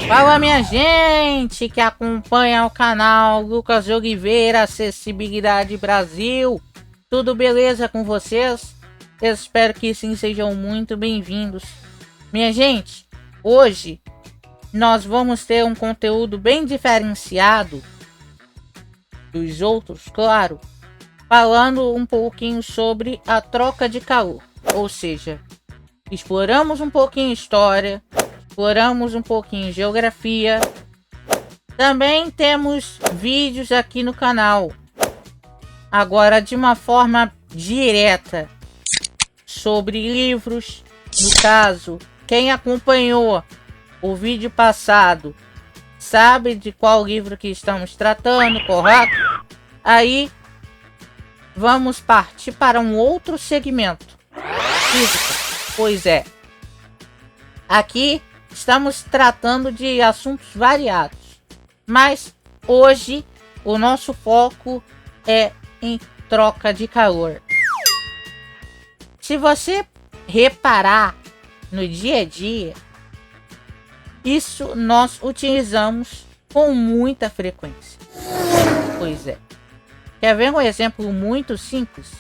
Fala, minha gente que acompanha o canal Lucas Oliveira Acessibilidade Brasil. Tudo beleza com vocês? Eu espero que sim, sejam muito bem-vindos. Minha gente, hoje nós vamos ter um conteúdo bem diferenciado dos outros, claro, falando um pouquinho sobre a troca de calor. Ou seja, exploramos um pouquinho história, exploramos um pouquinho geografia. Também temos vídeos aqui no canal, agora de uma forma direta, sobre livros. No caso, quem acompanhou o vídeo passado sabe de qual livro que estamos tratando, correto? Aí vamos partir para um outro segmento: física. Pois é, aqui estamos tratando de assuntos variados, mas hoje o nosso foco é em troca de calor. Se você reparar no dia a dia, isso nós utilizamos com muita frequência. Pois é. Quer ver um exemplo muito simples?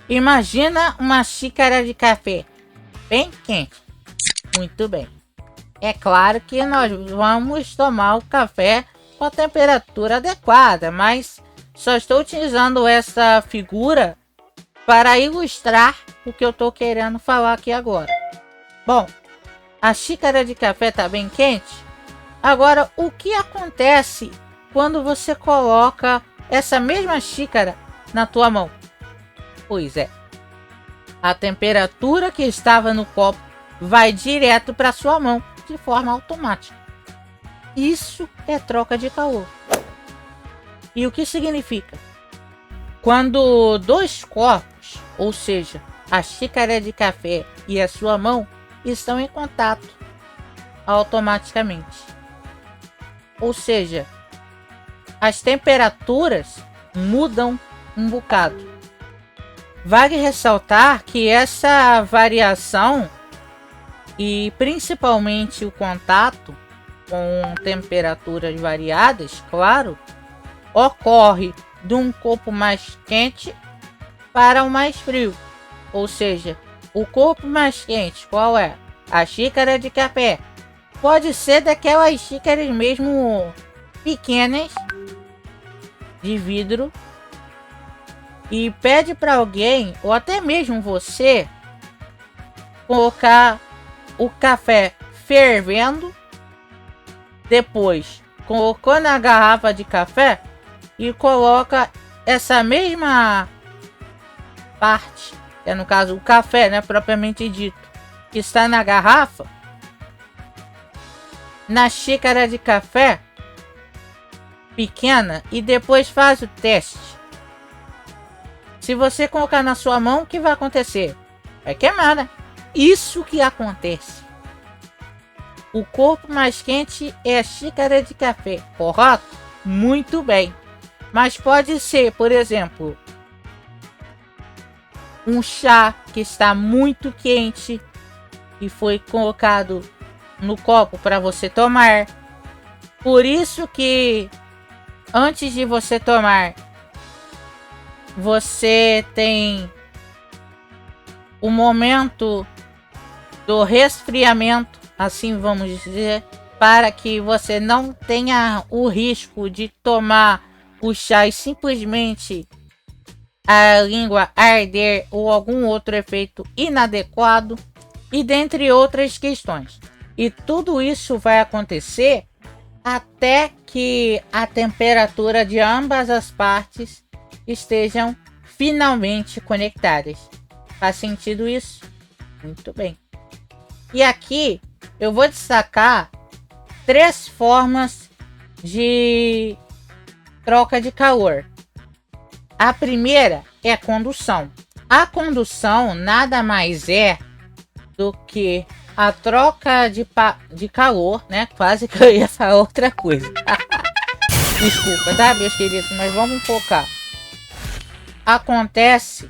Imagina uma xícara de café bem quente. Muito bem. É claro que nós vamos tomar o café com a temperatura adequada, mas só estou utilizando essa figura para ilustrar o que eu estou querendo falar aqui agora. Bom, a xícara de café está bem quente. Agora, o que acontece quando você coloca essa mesma xícara na tua mão? Pois é, a temperatura que estava no copo vai direto para sua mão de forma automática. Isso é troca de calor. E o que significa? Quando dois copos, ou seja, a xícara de café e a sua mão, estão em contato automaticamente. Ou seja, as temperaturas mudam um bocado. Vale ressaltar que essa variação, e principalmente o contato com temperaturas variadas, claro, ocorre de um corpo mais quente para o mais frio. Ou seja, o corpo mais quente, qual é? A xícara de café. Pode ser daquelas xícaras mesmo pequenas, de vidro, e pede para alguém, ou até mesmo você, colocar o café fervendo, depois colocou na garrafa de café e coloca essa mesma parte, é no caso o café, né, propriamente dito, que está na garrafa, na xícara de café pequena, e depois faz o teste. Se você colocar na sua mão, o que vai acontecer? Vai queimar, né? Isso que acontece. O corpo mais quente é a xícara de café, correto? Muito bem. Mas pode ser, por exemplo, um chá que está muito quente e foi colocado no copo para você tomar. Por isso que antes de você tomar, você tem o momento do resfriamento, assim vamos dizer, para que você não tenha o risco de tomar o chá e simplesmente a língua arder ou algum outro efeito inadequado, e dentre outras questões. E tudo isso vai acontecer até que a temperatura de ambas as partes estejam finalmente conectadas. Faz sentido isso? Muito bem. E aqui eu vou destacar 3 formas de troca de calor. A primeira é a condução. A condução nada mais é do que a troca de calor, né? Quase que eu ia falar outra coisa. Desculpa, tá, meus queridos? Mas vamos focar. Acontece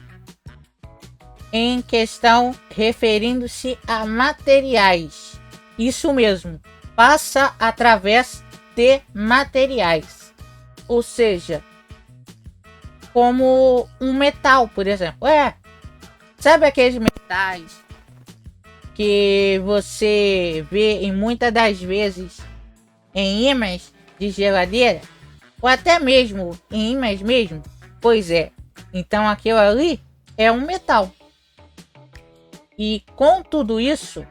em questão referindo-se a materiais. Isso mesmo. passa através de materiais, ou seja, como um metal, por exemplo. Sabe aqueles metais que você vê em muitas das vezes em ímãs de geladeira, ou até mesmo em ímãs mesmo? Pois é, então aquilo ali é um metal. E com tudo isso,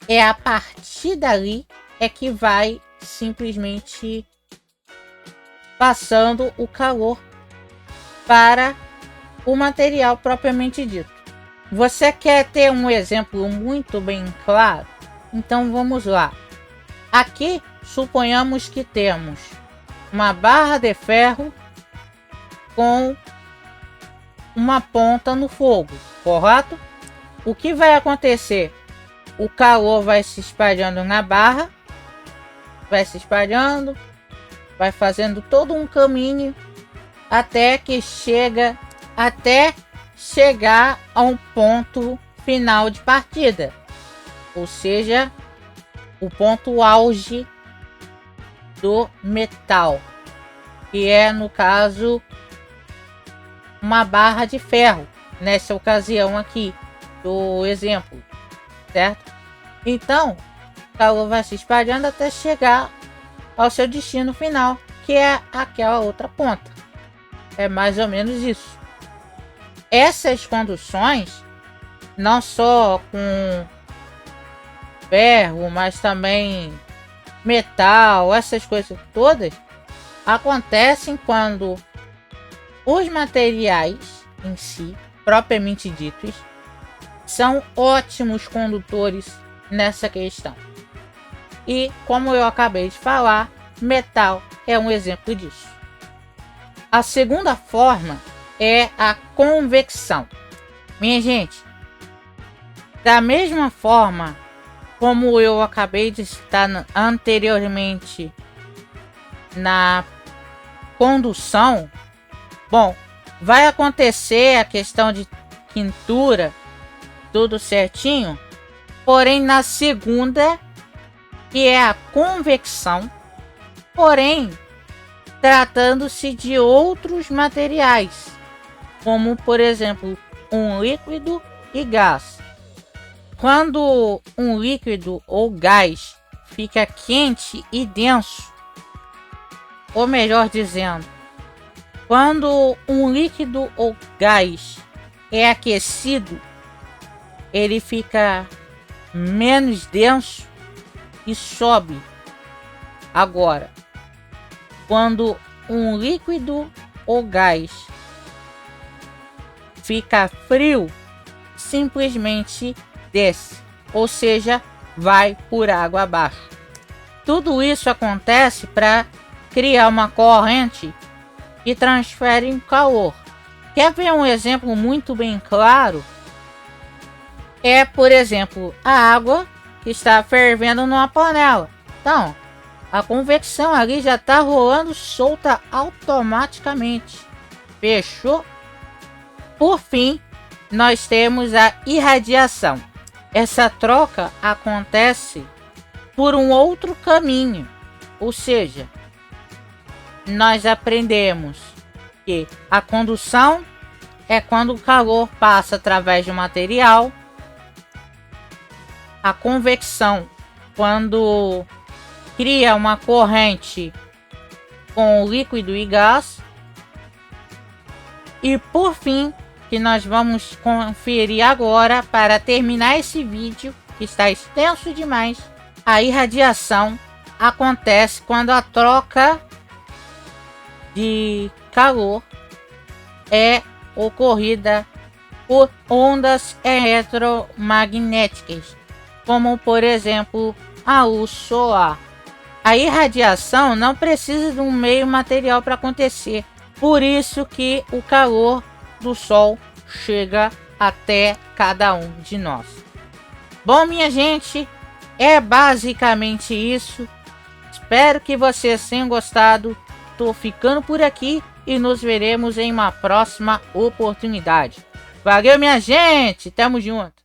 é a partir dali é que vai simplesmente passando o calor para o material propriamente dito. Você quer ter um exemplo muito bem claro? Então vamos lá. Aqui suponhamos que temos uma barra de ferro com uma ponta no fogo, correto? O que vai acontecer? O calor vai se espalhando na barra, vai se espalhando, vai fazendo todo um caminho até chegar a um ponto final de partida, ou seja, o ponto auge do metal, que é, no caso, uma barra de ferro, nessa ocasião aqui do exemplo, certo? Então, o calor vai se espalhando até chegar ao seu destino final, que é aquela outra ponta. É mais ou menos isso. Essas conduções, não só com ferro, mas também metal, essas coisas todas, acontecem quando os materiais em si, propriamente ditos, são ótimos condutores nessa questão. E, como eu acabei de falar, metal é um exemplo disso. A segunda forma é a convecção. Minha gente, da mesma forma como eu acabei de citar anteriormente na condução, bom, vai acontecer a questão de quintura, tudo certinho, porém na segunda, que é a convecção, porém tratando-se de outros materiais, como por exemplo um líquido e gás. Quando um líquido ou gás fica quente e denso, ou melhor dizendo, quando um líquido ou gás é aquecido, ele fica menos denso e sobe. Agora, quando um líquido ou gás fica frio, simplesmente desce, ou seja, vai por água abaixo. Tudo isso acontece para criar uma corrente que transfere um calor. Quer ver um exemplo muito bem claro? É, por exemplo, a água que está fervendo numa panela. Então, a convecção ali já está rolando solta automaticamente. Fechou? Por fim, nós temos a irradiação. Essa troca acontece por um outro caminho, ou seja, nós aprendemos que a condução é quando o calor passa através de um material, a convecção quando cria uma corrente com líquido e gás, e por fim, que nós vamos conferir agora para terminar esse vídeo, que está extenso demais, a irradiação acontece quando a troca de calor é ocorrida por ondas eletromagnéticas, como por exemplo a luz solar. A irradiação não precisa de um meio material para acontecer, por isso que o calor do sol chega até cada um de nós. Bom, minha gente, é basicamente isso. Espero que vocês tenham gostado. Tô ficando por aqui e nos veremos em uma próxima oportunidade. Valeu, minha gente, tamo junto.